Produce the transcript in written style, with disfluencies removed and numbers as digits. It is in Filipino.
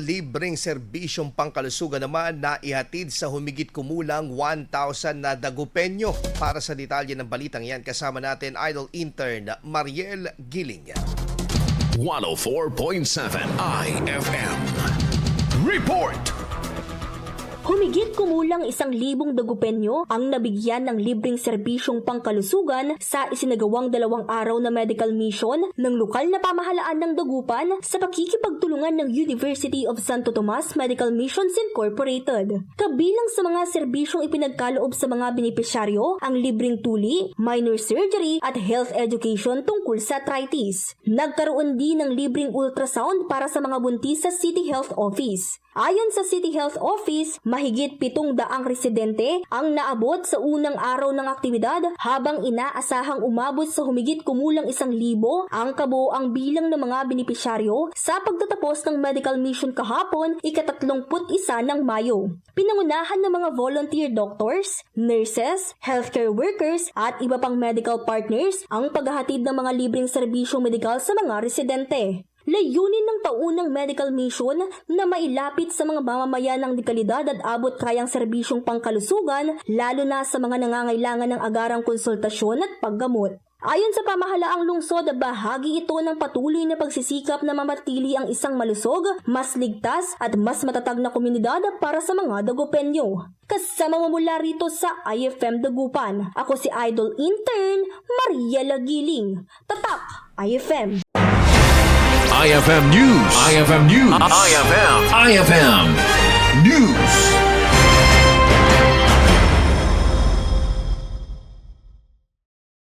Libreng serbisyong pangkalusugan naman na ihatid sa humigit kumulang 1,000 na dagupenyo. Para sa detalye ng balitang yan, kasama natin Idol Intern Mariel Giling. 104.7 IFM Report. Humigit kumulang 1,000 dagupenyo ang nabigyan ng libreng serbisyong pangkalusugan sa isinagawang 2 araw na medical mission ng lokal na pamahalaan ng Dagupan sa pakikipagtulungan ng University of Santo Tomas Medical Missions Incorporated. Kabilang sa mga serbisyong ipinagkaloob sa mga benepisyaryo ang libreng tuli, minor surgery at health education tungkol sa arthritis. Nagkaroon din ng libreng ultrasound para sa mga buntis sa City Health Office. Ayon sa City Health Office, mahigit 700 residente ang naabot sa unang araw ng aktibidad habang inaasahang umabot sa humigit kumulang 1,000 ang kabuoang bilang ng mga benepisyaryo sa pagtatapos ng medical mission kahapon, ika-31 ng Mayo. Pinangunahan ng mga volunteer doctors, nurses, healthcare workers at iba pang medical partners ang paghahatid ng mga libreng serbisyong medikal sa mga residente. Layunin ng taunang medical mission na mailapit sa mga mamamayan ng dekalidad at abot kayang serbisyong pangkalusugan lalo na sa mga nangangailangan ng agarang konsultasyon at paggamot. Ayon sa pamahalaang lungsod, bahagi ito ng patuloy na pagsisikap na mamatili ang isang malusog, mas ligtas at mas matatag na komunidad para sa mga dagupenyo. Kasama mo mula rito sa IFM Dagupan, ako si Idol Intern Mariela Giling. Tatak IFM! IFM News. IFM News. IFM News.